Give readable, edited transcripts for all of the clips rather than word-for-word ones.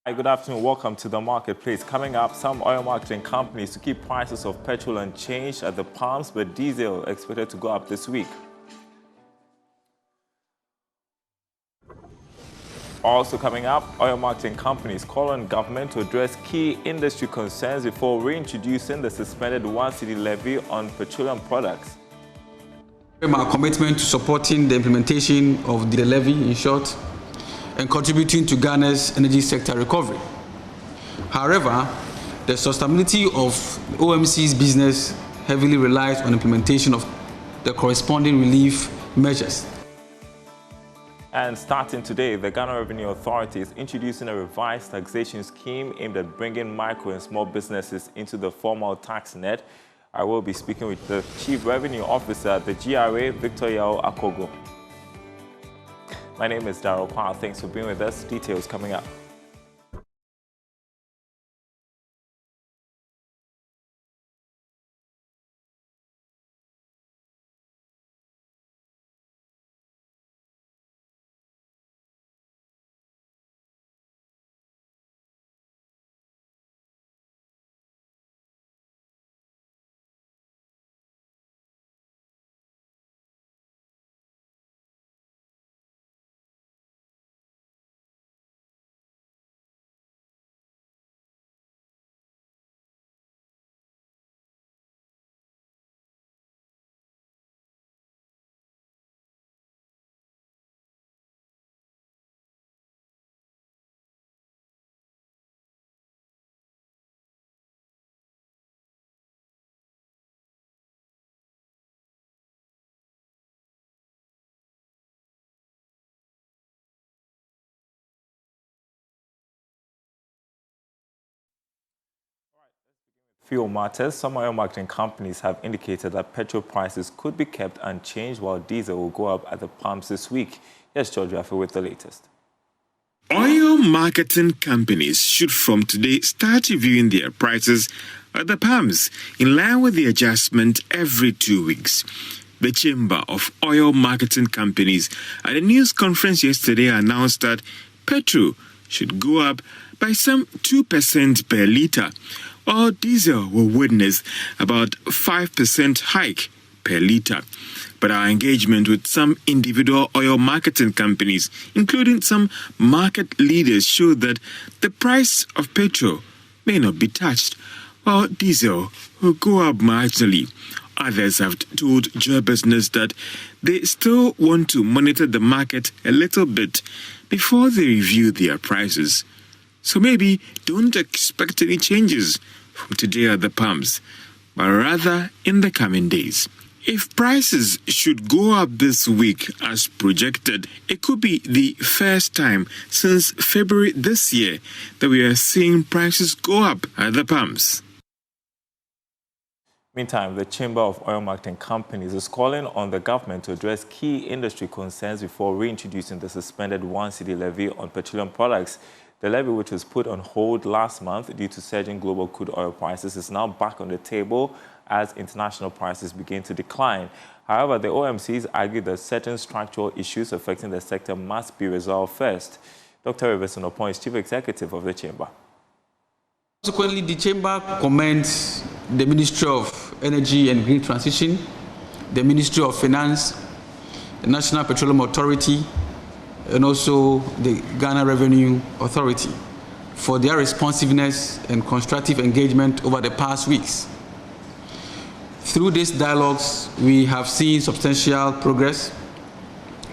Hi, good afternoon. Welcome to the marketplace. Coming up, some oil marketing companies to keep prices of petrol unchanged at the pumps, but diesel expected to go up this week. Also coming up, oil marketing companies call on government to address key industry concerns before reintroducing the suspended 1 cedi levy on petroleum products. Our commitment to supporting the implementation of the levy, in short, and contributing to Ghana's energy sector recovery. However, the sustainability of OMC's business heavily relies on implementation of the corresponding relief measures. And starting today, the Ghana Revenue Authority is introducing a revised taxation scheme aimed at bringing micro and small businesses into the formal tax net. I will be speaking with the Chief Revenue Officer at the GRA, Victor Yao Akogo. My name is Darryl Kwao. Thanks for being with us. Details coming up. Fuel matters. Some oil marketing companies have indicated that petrol prices could be kept unchanged while diesel will go up at the pumps this week. Here's George Raffer with the latest. Oil marketing companies should from today start reviewing their prices at the pumps in line with the adjustment every 2 weeks. The Chamber of Oil Marketing Companies at a news conference yesterday announced that petrol should go up by some 2% per litre, while diesel will witness about 5% hike per litre. But our engagement with some individual oil marketing companies, including some market leaders, showed that the price of petrol may not be touched, while diesel will go up marginally. Others have told Joy Business that they still want to monitor the market a little bit before they review their prices. So maybe don't expect any changes from today at the pumps, but rather in the coming days. If prices should go up this week as projected, it could be the first time since February this year that we are seeing prices go up at the pumps. Meantime, the Chamber of Oil Marketing Companies is calling on the government to address key industry concerns before reintroducing the suspended 1 cedi levy on petroleum products. The levy, which was put on hold last month due to surging global crude oil prices, is now back on the table as international prices begin to decline. However, the OMCs argue that certain structural issues affecting the sector must be resolved first. Dr. Iverson Opon is Chief Executive of the Chamber. Consequently, the Chamber commends the Ministry of Energy and Green Transition, the Ministry of Finance, the National Petroleum Authority, and also the Ghana Revenue Authority for their responsiveness and constructive engagement over the past weeks. Through these dialogues, we have seen substantial progress,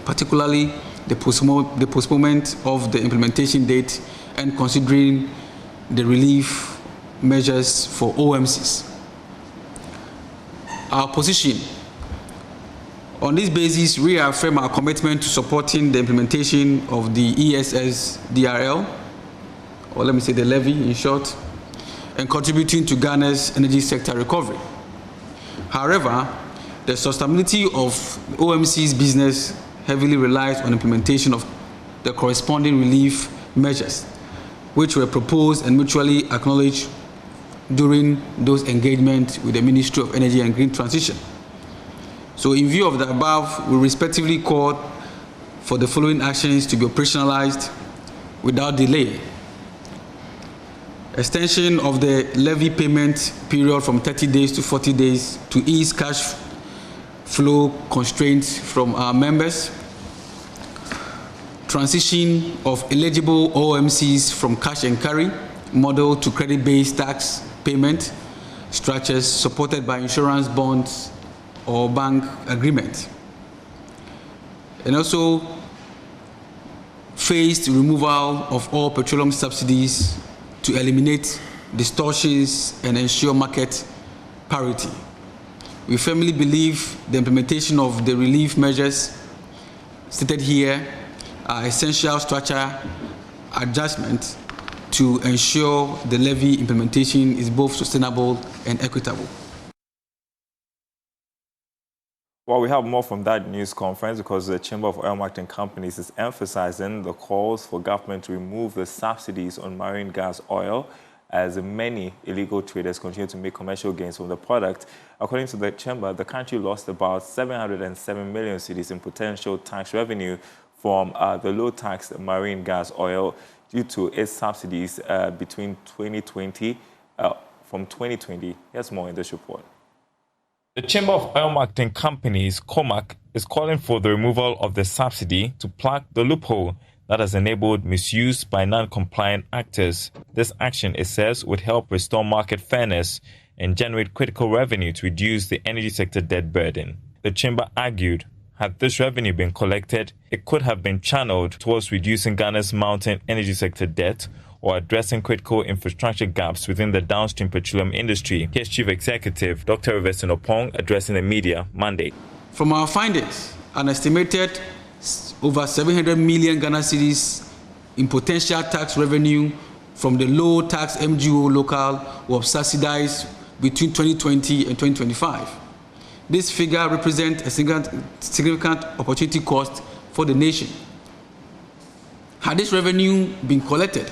particularly the postponement of the implementation date and considering the relief measures for OMCs. Our position on this basis reaffirm our commitment to supporting the implementation of the ESS DRL, or let me say the levy in short, and contributing to Ghana's energy sector recovery. However, the sustainability of OMC's business heavily relies on implementation of the corresponding relief measures, which were proposed and mutually acknowledged during those engagements with the Ministry of Energy and Green Transition. So in view of the above, we respectively call for the following actions to be operationalized without delay. extension of the levy payment period from 30 days to 40 days to ease cash flow constraints from our members, transition of eligible OMCs from cash and carry model to credit-based tax payment structures supported by insurance bonds or bank agreement, and also phased removal of all petroleum subsidies to eliminate distortions and ensure market parity. We firmly believe the implementation of the relief measures stated here are essential structure adjustments to ensure the levy implementation is both sustainable and equitable. Well, we have more from that news conference because the Chamber of Oil Marketing Companies is emphasizing the calls for government to remove the subsidies on marine gas oil as many illegal traders continue to make commercial gains from the product. According to the Chamber, the country lost about 707 million cedis in potential tax revenue from the low-tax marine gas oil due to its subsidies between 2020, from 2020. Here's more in this report. The Chamber of Oil Marketing Companies, COMAC, is calling for the removal of the subsidy to plug the loophole that has enabled misuse by non-compliant actors. This action, it says, would help restore market fairness and generate critical revenue to reduce the energy sector debt burden. The Chamber argued, had this revenue been collected, it could have been channeled towards reducing Ghana's mounting energy sector debt or addressing critical infrastructure gaps within the downstream petroleum industry. Here's Chief Executive Dr. Rivers Opong addressing the media Monday. From our findings, an estimated over 700 million Ghana cedis in potential tax revenue from the low-tax MGO local was subsidized between 2020 and 2025. This figure represents a significant opportunity cost for the nation. Had this revenue been collected,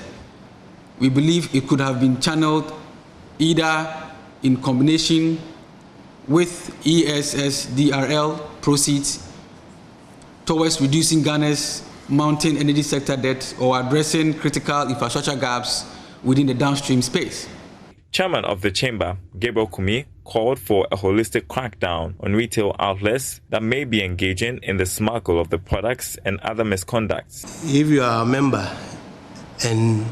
we believe it could have been channeled either in combination with ESSDRL proceeds towards reducing Ghana's mounting energy sector debt or addressing critical infrastructure gaps within the downstream space. Chairman of the Chamber, Gabriel Kumi, called for a holistic crackdown on retail outlets that may be engaging in the smuggle of the products and other misconducts. If you are a member and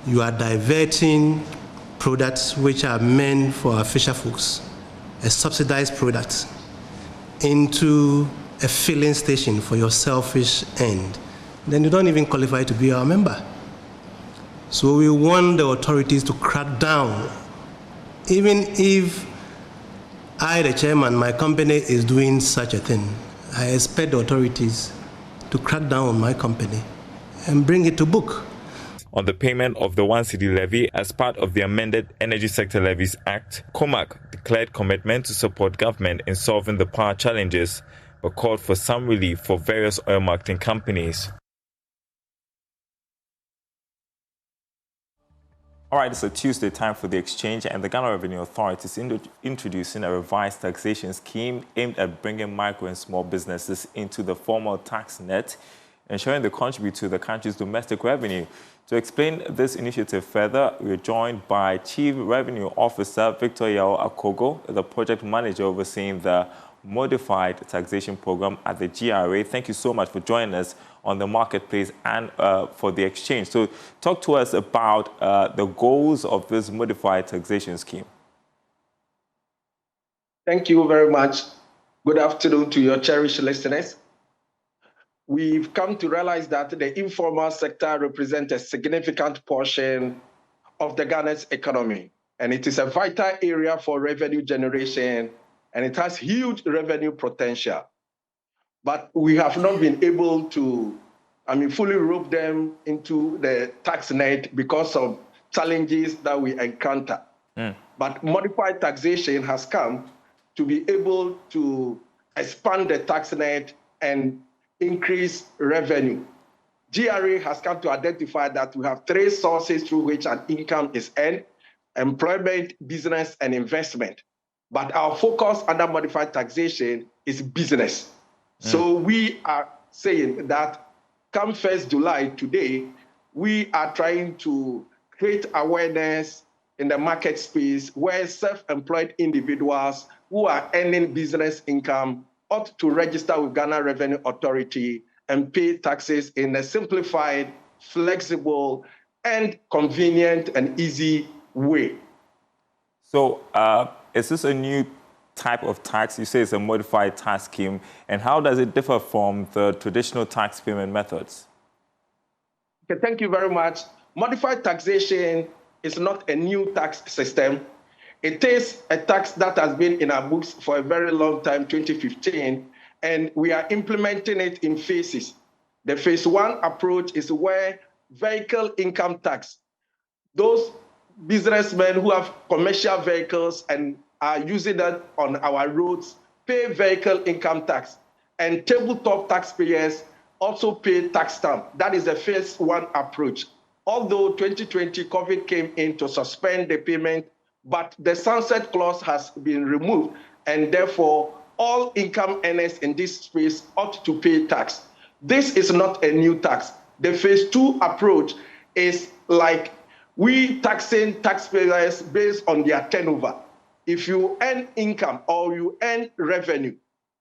you are diverting products which are meant for our fisher folks, a subsidized product, into a filling station for your selfish end, then you don't even qualify to be our member. So we want the authorities to crack down. Even if I, the chairman, my company is doing such a thing, I expect the authorities to crack down on my company and bring it to book. On the payment of the 1 cedi levy as part of the amended Energy Sector Levies Act, COMAC declared commitment to support government in solving the power challenges, but called for some relief for various oil marketing companies. All right, it's a Tuesday, time for the exchange, and the Ghana Revenue Authority is introducing a revised taxation scheme aimed at bringing micro and small businesses into the formal tax net, ensuring they contribute to the country's domestic revenue. To explain this initiative further, we're joined by Chief Revenue Officer Victor Yao Akogo, the project manager overseeing the Modified Taxation program at the GRA. Thank you so much for joining us on the marketplace and for the exchange. So talk to us about the goals of this Modified Taxation scheme. Thank you very much. Good afternoon to your cherished listeners. We've come to realize that the informal sector represents a significant portion of the Ghana's economy, and it is a vital area for revenue generation, and it has huge revenue potential. But we have not been able to, fully rope them into the tax net because of challenges that we encounter. But modified taxation has come to be able to expand the tax net and increase revenue. GRA has come to identify that we have 3 sources through which an income is earned: employment, business, and investment. But our focus under modified taxation is business. So we are saying that come 1st July today, we are trying to create awareness in the market space where self-employed individuals who are earning business income ought to register with Ghana Revenue Authority and pay taxes in a simplified, flexible, and convenient and easy way. So is this a new type of tax? You say it's a modified tax scheme. And how does it differ from the traditional tax payment methods? Okay, thank you very much. Modified taxation is not a new tax system. It is a tax that has been in our books for a very long time, 2015, and we are implementing it in phases. The phase one approach is where vehicle income tax, those businessmen who have commercial vehicles and are using that on our roads pay vehicle income tax, and tabletop taxpayers also pay tax stamp. That is the phase one approach. Although 2020 COVID came in to suspend the payment, but the sunset clause has been removed, and therefore all income earners in this space ought to pay tax. This is not a new tax. The phase two approach is like we taxing taxpayers based on their turnover. If you earn income or you earn revenue,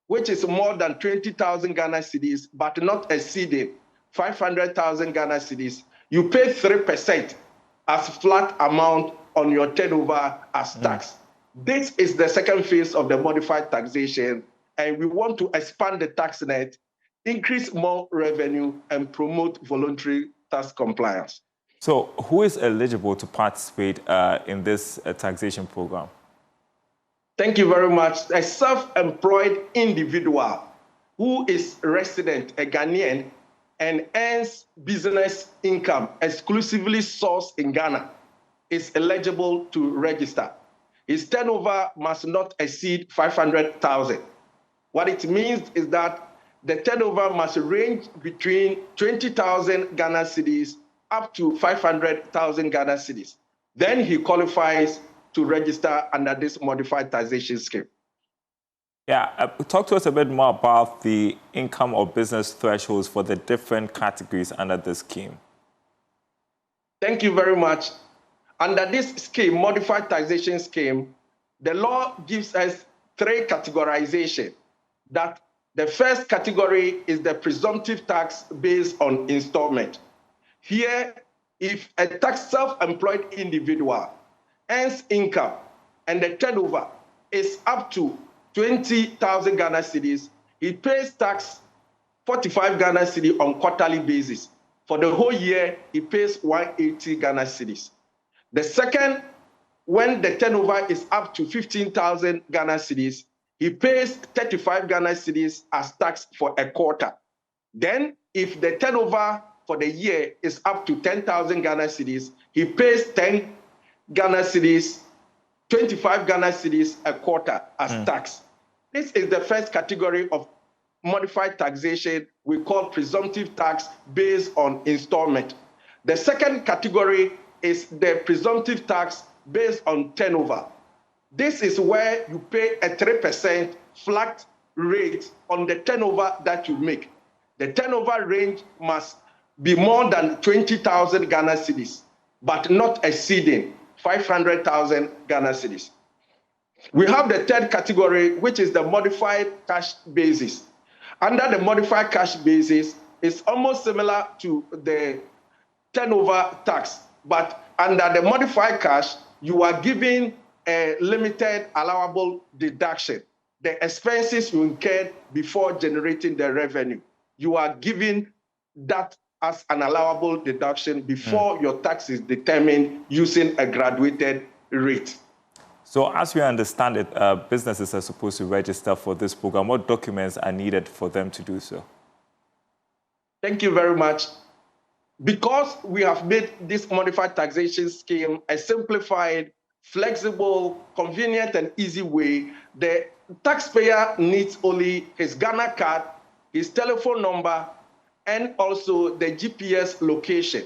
which is more than 20,000 Ghana cedis, but not exceeding 500,000 Ghana cedis, you pay 3% as flat amount on your turnover as tax. This is the second phase of the modified taxation, and we want to expand the tax net, increase more revenue, and promote voluntary tax compliance. So who is eligible to participate in this taxation program? Thank you very much. A self-employed individual who is resident, a Ghanaian, and earns business income exclusively sourced in Ghana is eligible to register. His turnover must not exceed 500,000. What it means is that the turnover must range between 20,000 Ghana cedis up to 500,000 Ghana cedis. Then he qualifies to register under this modified taxation scheme. Yeah, talk to us a bit more about the income or business thresholds for the different categories under this scheme. Thank you very much. Under this scheme, modified taxation scheme, the law gives us three categorizations. That the first category is the presumptive tax based on installment. Here, if a self-employed individual earns income and the turnover is up to 20,000 Ghana cedis, he pays tax 45 Ghana cedis on quarterly basis. For the whole year, he pays 180 Ghana cedis. The second, when the turnover is up to 15,000 Ghana cedis, he pays 35 Ghana cedis as tax for a quarter. Then, if the turnover for the year is up to 10,000 Ghana cedis, he pays 10 Ghana cedis, 25 Ghana cedis a quarter as tax. This is the first category of modified taxation we call presumptive tax based on installment. The second category is the presumptive tax based on turnover. This is where you pay a 3% flat rate on the turnover that you make. The turnover range must be more than 20,000 Ghana cedis, but not exceeding 500,000 Ghana cedis. We have the third category, which is the modified cash basis. Under the modified cash basis, it's almost similar to the turnover tax, but under the modified cash, you are given a limited allowable deduction. The expenses you incurred before generating the revenue, you are given that as an allowable deduction before your tax is determined using a graduated rate. So as we understand it, businesses are supposed to register for this program. What documents are needed for them to do so? Thank you very much. Because we have made this modified taxation scheme a simplified, flexible, convenient, and easy way, the taxpayer needs only his Ghana card, his telephone number, and also the GPS location.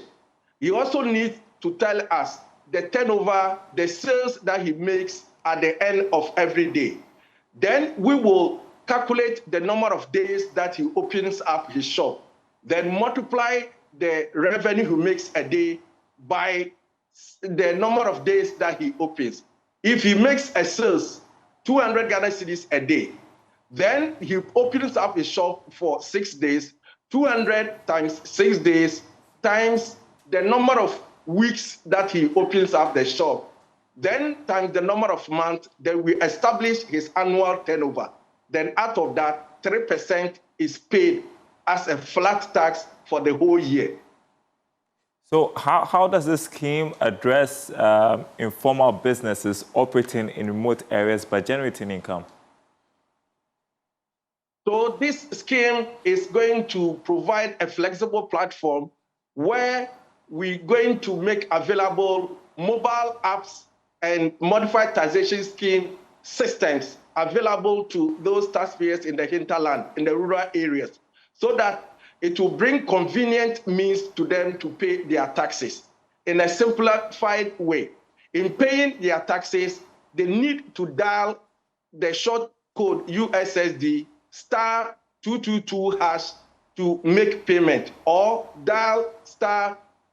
He also needs to tell us the turnover, the sales that he makes at the end of every day. Then we will calculate the number of days that he opens up his shop, then multiply the revenue he makes a day by the number of days that he opens. If he makes a sales 200 Ghana cedis a day, then he opens up his shop for 6 days, 200 times 6 days times the number of weeks that he opens up the shop, then times the number of months, then we establish his annual turnover. Then out of that, 3% is paid as a flat tax for the whole year. So how does this scheme address informal businesses operating in remote areas but generating income? So this scheme is going to provide a flexible platform where we're going to make available mobile apps and modified taxation scheme systems available to those taxpayers in the hinterland, in the rural areas, so that it will bring convenient means to them to pay their taxes in a simplified way. In paying their taxes, they need to dial the short code USSD *222# to make payment, or dial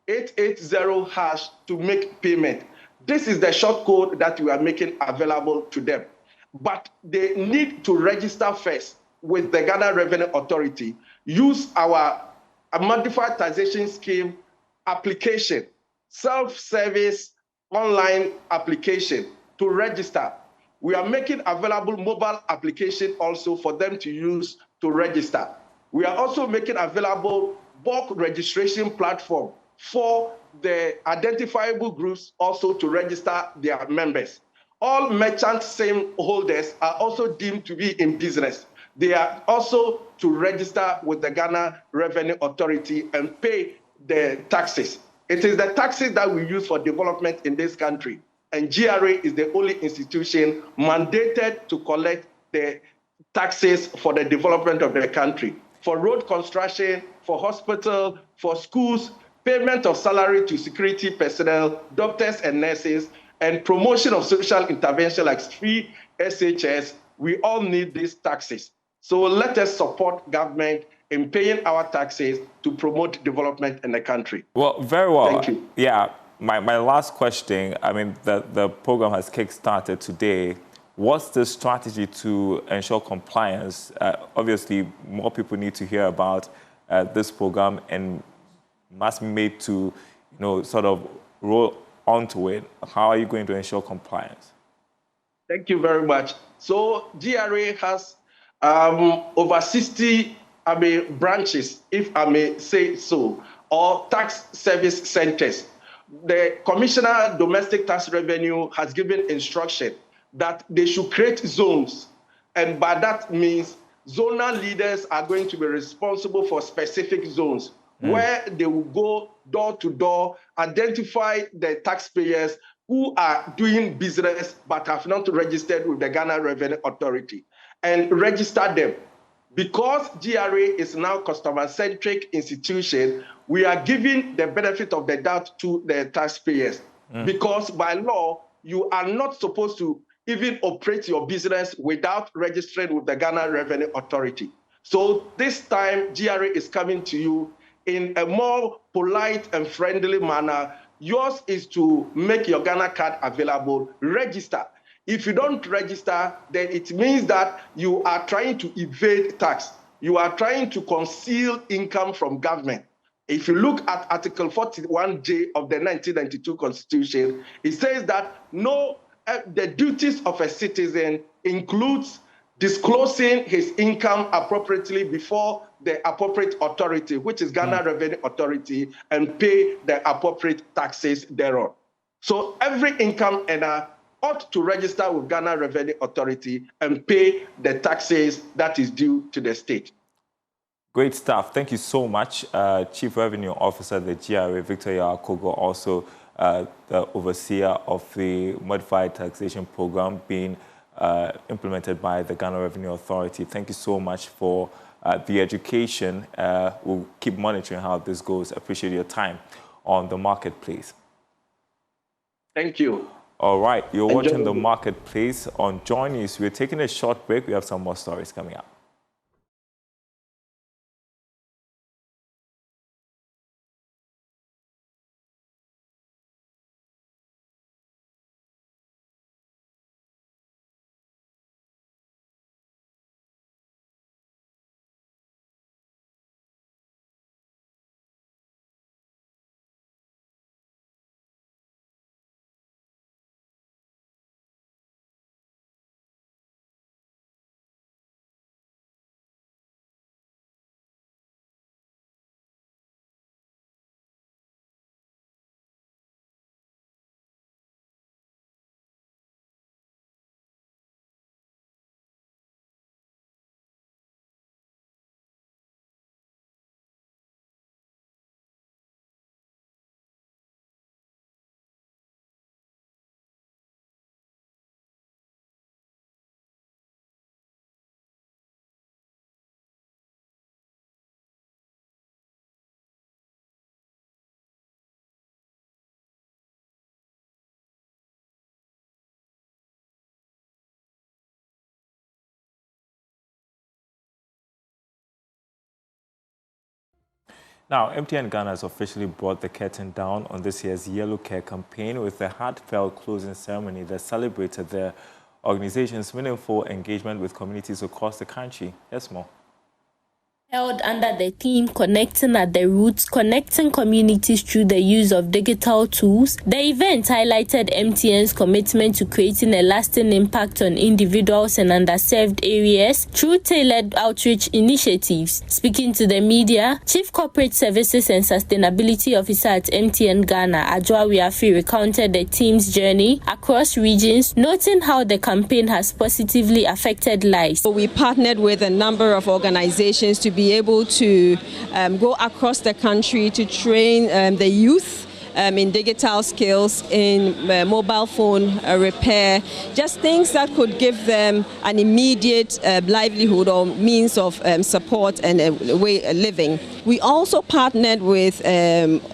*880# to make payment. This is the short code that we are making available to them. But they need to register first with the Ghana Revenue Authority, use our modified taxation scheme application, self-service online application to register. We are making available mobile application also for them to use to register. We are also making available bulk registration platform for the identifiable groups also to register their members. All merchant SIM holders are also deemed to be in business. They are also to register with the Ghana Revenue Authority and pay the taxes. It is the taxes that we use for development in this country. And GRA is the only institution mandated to collect the taxes for the development of the country. For road construction, for hospital, for schools, payment of salary to security personnel, doctors and nurses, and promotion of social intervention like free SHS, we all need these taxes. So let us support government in paying our taxes to promote development in the country. Well, very well. Thank you. Yeah, my last question, I mean, the program has kick-started today. What's the strategy to ensure compliance? Obviously, more people need to hear about this program and must be made to, sort of roll onto it. How are you going to ensure compliance? Thank you very much. So GRA has over 60 branches, if I may say so, or tax service centers. The Commissioner Domestic Tax Revenue has given instruction that they should create zones. And by that means, zonal leaders are going to be responsible for specific zones where they will go door to door, identify the taxpayers who are doing business but have not registered with the Ghana Revenue Authority, and register them. Because GRA is now customer-centric institution, we are giving the benefit of the doubt to the taxpayers. Because by law, you are not supposed to even operate your business without registering with the Ghana Revenue Authority. So this time, GRA is coming to you in a more polite and friendly manner. Yours is to make your Ghana card available, register. If you don't register, then it means that you are trying to evade tax. You are trying to conceal income from government. If you look at Article 41J of the 1992 Constitution, it says that the duties of a citizen includes disclosing his income appropriately before the appropriate authority, which is Ghana Revenue Authority, and pay the appropriate taxes thereon. So every income earner ought to register with Ghana Revenue Authority and pay the taxes that is due to the state. Great stuff. Thank you so much, Chief Revenue Officer of the GRA, Victor Yakogo, also the overseer of the Modified Taxation Program being implemented by the Ghana Revenue Authority. Thank you so much for the education. We'll keep monitoring how this goes. Appreciate your time on the marketplace. Thank you. All right, you're watching the marketplace on Joy News. We're taking a short break. We have some more stories coming up. Now, MTN Ghana has officially brought the curtain down on this year's Yellow Care campaign with a heartfelt closing ceremony that celebrated the organization's meaningful engagement with communities across the country. Yes, more. Held under the theme Connecting at the Roots, connecting communities through the use of digital tools, the event highlighted MTN's commitment to creating a lasting impact on individuals and underserved areas through tailored outreach initiatives. Speaking to the media, Chief Corporate Services and Sustainability Officer at MTN Ghana, Adjoa Wiafi, recounted the team's journey across regions, noting how the campaign has positively affected lives. So we partnered with a number of organizations to be able to go across the country to train the youth in digital skills, in mobile phone repair, just things that could give them an immediate livelihood or means of support and a way of living. We also partnered with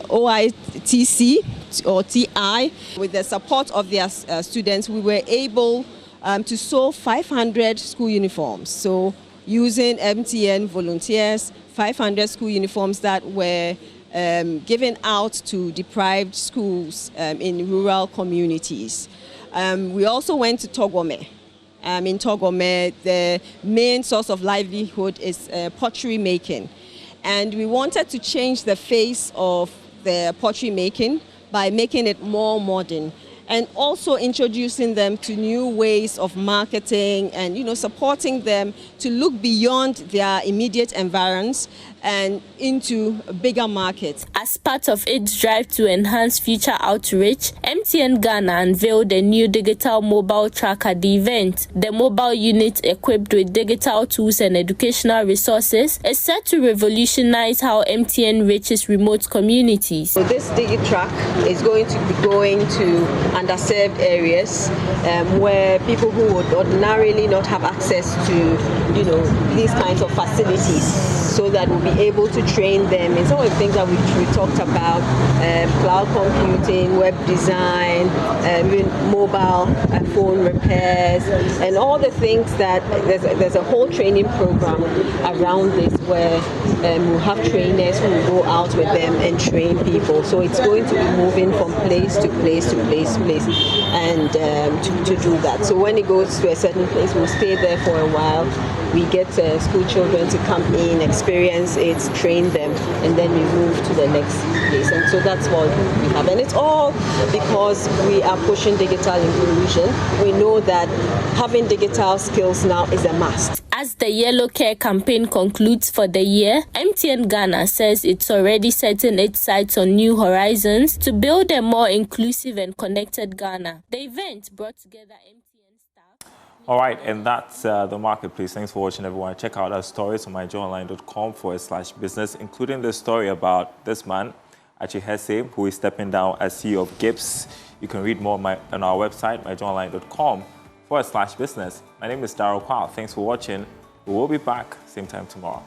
OITC or TI. With the support of their students, we were able to sew 500 school uniforms. So using MTN volunteers, 500 school uniforms that were given out to deprived schools in rural communities. We also went to Togome. In Togome, the main source of livelihood is pottery making. And we wanted to change the face of the pottery making by making it more modern, and also introducing them to new ways of marketing and, supporting them to look beyond their immediate environs and into bigger markets. As part of its drive to enhance future outreach, MTN Ghana unveiled a new digital mobile track at the event. The mobile unit, equipped with digital tools and educational resources, is set to revolutionize how MTN reaches remote communities. So this DigiTrack is going to be going to underserved areas where people who would ordinarily not have access to, these kinds of facilities, so that we'll be able to train them in some of the things that we talked about, cloud computing, web design, mobile phone repairs, and all the things that there's a whole training program around this where we'll have trainers who will go out with them and train people. So it's going to be moving from place to place to place to place, and to do that. So when it goes to a certain place, we'll stay there for a while. We get school children to come in, experience it, train them, and then we move to the next place. And so that's what we have. And it's all because we are pushing digital inclusion. We know that having digital skills now is a must. As the Yellow Care campaign concludes for the year, MTN Ghana says it's already setting its sights on new horizons to build a more inclusive and connected Ghana. The event brought together MTN staff. All right, and that's the marketplace. Thanks for watching, everyone. Check out our stories on myjoyonline.com/business, including the story about this man, Achi Hesse, who is stepping down as CEO of Gibbs. You can read more on our website, myjoyonline.com/business. My name is Darryl Kwao. Thanks for watching. We will be back same time tomorrow.